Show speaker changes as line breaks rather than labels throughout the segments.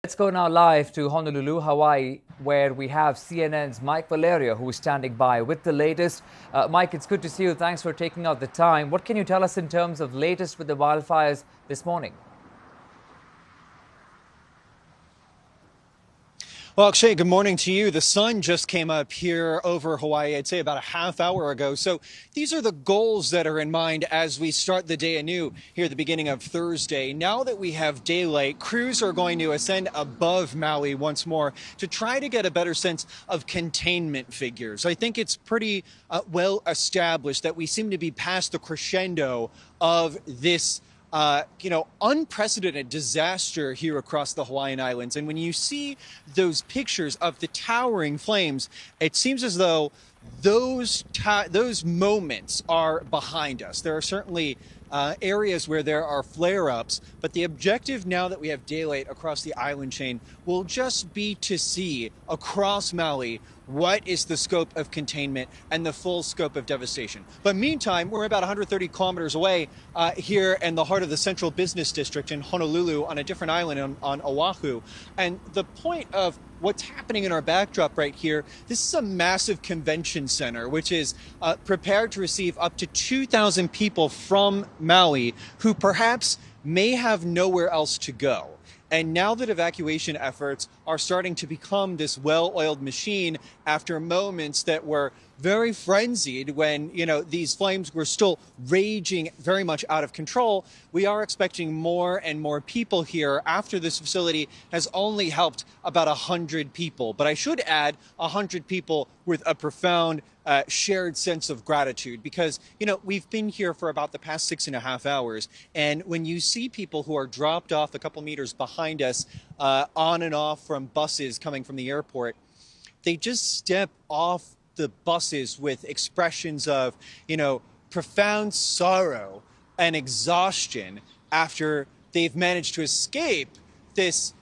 Let's go now live to Honolulu, Hawaii, where we have CNN's Mike Valerio, who is standing by with the latest. Mike, it's good to see you. Thanks for taking out the time. What can you tell us in terms of latest with the wildfires this morning?
Well, Akshay, good morning to you. The sun just came up here over Hawaii, I'd say about a half hour ago. So these are the goals that are in mind as we start the day anew here at the beginning of Thursday. Now that we have daylight, crews are going to ascend above Maui once more to try to get a better sense of containment figures. I think it's pretty well established that we seem to be past the crescendo of this unprecedented disaster here across the Hawaiian Islands. And when you see those pictures of the towering flames, it seems as though those moments are behind us. There are certainly areas where there are flare-ups, but the objective now that we have daylight across the island chain will just be to see across Maui what is the scope of containment and the full scope of devastation. But meantime, we're about 130 kilometers away here in the heart of the central business district in Honolulu on a different island on Oahu. And the point of what's happening in our backdrop right here, this is a massive convention center, which is prepared to receive up to 2,000 people from Maui who perhaps may have nowhere else to go. And now that evacuation efforts are starting to become this well-oiled machine after moments that were very frenzied when, these flames were still raging very much out of control, we are expecting more and more people here after this facility has only helped about 100 people. But I should add 100 people with a profound shared sense of gratitude because, we've been here for about the past 6.5 hours. And when you see people who are dropped off a couple meters behind us on and off from buses coming from the airport, they just step off the buses with expressions of, profound sorrow and exhaustion after they've managed to escape this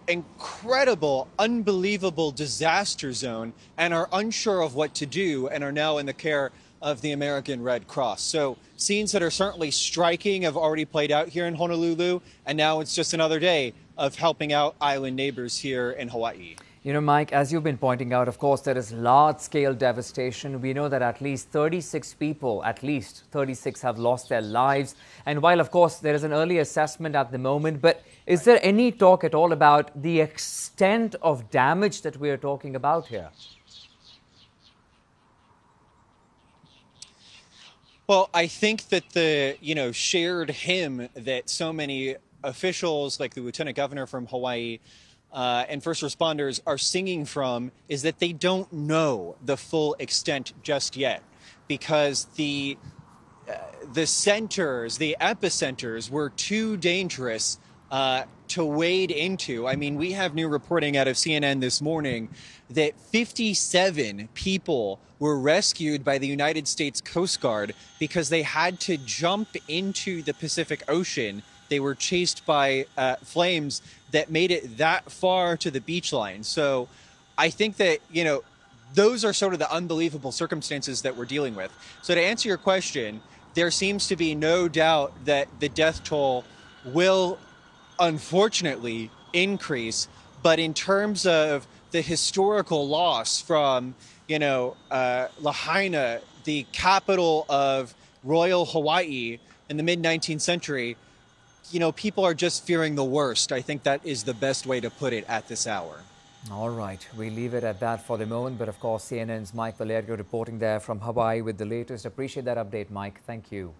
incredible, unbelievable disaster zone and are unsure of what to do and are now in the care of the American Red Cross. So scenes that are certainly striking have already played out here in Honolulu, and now it's just another day of helping out island neighbors here in Hawaii.
Mike, as you've been pointing out, of course, there is large-scale devastation. We know that at least 36 people, have lost their lives. And while, of course, there is an early assessment at the moment, but is there any talk at all about the extent of damage that we are talking about here?
Well, I think that the, shared hymn that so many officials, like the Lieutenant Governor from Hawaii, and first responders are singing from is that they don't know the full extent just yet because the centers, the epicenters were too dangerous to wade into. I mean, we have new reporting out of CNN this morning that 57 people were rescued by the United States Coast Guard because they had to jump into the Pacific Ocean. They were chased by flames that made it that far to the beach line. So I think that, those are sort of the unbelievable circumstances that we're dealing with. So to answer your question, there seems to be no doubt that the death toll will unfortunately increase. But in terms of the historical loss from, Lahaina, the capital of Royal Hawaii in the mid-19th century, people are just fearing the worst. I think that is the best way to put it at this hour.
All right. We leave it at that for the moment. But of course, CNN's Mike Valerio reporting there from Hawaii with the latest. Appreciate that update, Mike. Thank you.